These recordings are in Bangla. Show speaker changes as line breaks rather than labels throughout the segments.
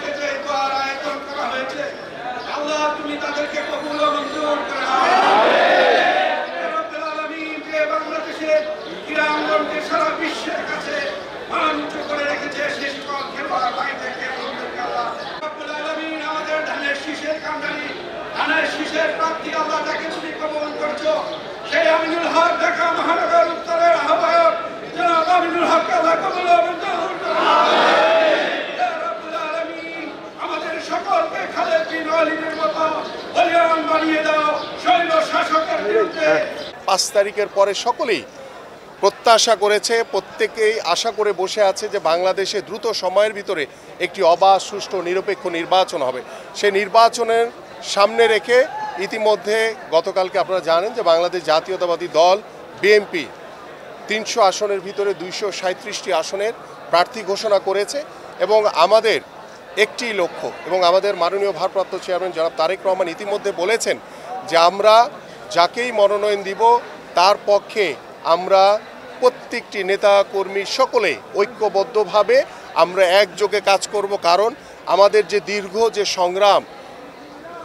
থেকে যে দোয়ার আয়োজন করা হয়েছে, আল্লাহ তুমি তাদেরকে কবুল ও মঞ্জুর করে নাও। রব্বুল আলামিন যে বাংলাদেশের ক্রীড়াঙ্গনকে সারা বিশ্বের কাছে মঞ্চ করে রেখেছে, সে সকল খেলোয়াড় ভাইদেরকে বন্ধুদেরকে আল্লাহ রব্বুল আলামিন আমাদের ধানের শীষের কান্ডারি, ধানের শীষের প্রার্থী আল্লাহ যাকে তুমি কবুল করছো, সেই আমিনুল হক ঢাকা মহানগর উত্তরের আহ্বায়ক জনাব আমিনুল হক আল্লাহ কবুল ও মঞ্জুর করে নাও। ইয়া রব্বুল আলামিন আমাদের সকলকে খালেদ বিন ওয়ালিদের মতো বলিয়ান বানিয়ে দাও শৈল শাসকের বিরুদ্ধে।
5 তারিখের পরে সকলেই প্রত্যাশা করেছে, প্রত্যেকেই আশা করে বসে আছে যে বাংলাদেশে দ্রুত সময়ের ভিতরে একটি অবাধ, সুষ্ঠু, নিরপেক্ষ নির্বাচন হবে। সেই নির্বাচনের সামনে রেখে ইতিমধ্যে গতকালকে আপনারা জানেন যে বাংলাদেশ জাতীয়তাবাদী দল বিএনপি 300 আসনের ভিতরে 237টি আসনের প্রার্থী ঘোষণা করেছে এবং আমাদের একটি লক্ষ্য, এবং আমাদের মাননীয় ভারপ্রাপ্ত চেয়ারম্যান জনাব তারেক রহমান ইতিমধ্যে বলেছেন যে আমরা যাকেই মনোনয়ন দিব তার পক্ষে আমরা প্রত্যেকটি নেতা কর্মী সকলে ঐক্যবদ্ধভাবে আমরা একযোগে কাজ করব। কারণ আমাদের যে দীর্ঘ যে সংগ্রাম,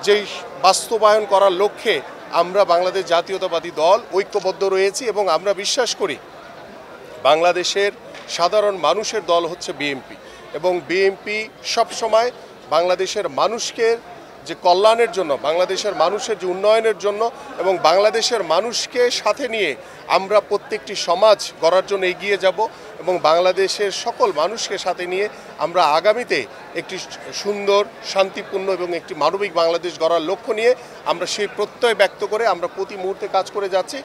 যেই বাস্তবায়ন করার লক্ষ্যে আমরা বাংলাদেশ জাতীয়তাবাদী দল ঐক্যবদ্ধ রয়েছি এবং আমরা বিশ্বাস করি বাংলাদেশের সাধারণ মানুষের দল হচ্ছে বিএনপি, এবং বিএনপি সবসময় বাংলাদেশের মানুষকে যে কল্যাণের জন্য, বাংলাদেশের মানুষের যে উন্নয়নের জন্য এবং বাংলাদেশের মানুষকে সাথে নিয়ে আমরা প্রত্যেকটি সমাজ গড়ার জন্য এগিয়ে যাব এবং বাংলাদেশের সকল মানুষকে সাথে নিয়ে আমরা আগামীতে একটি সুন্দর, শান্তিপূর্ণ এবং একটি মানবিক বাংলাদেশ গড়ার লক্ষ্য নিয়ে আমরা সেই প্রত্যয় ব্যক্ত করে আমরা প্রতি মুহূর্তে কাজ করে যাচ্ছি।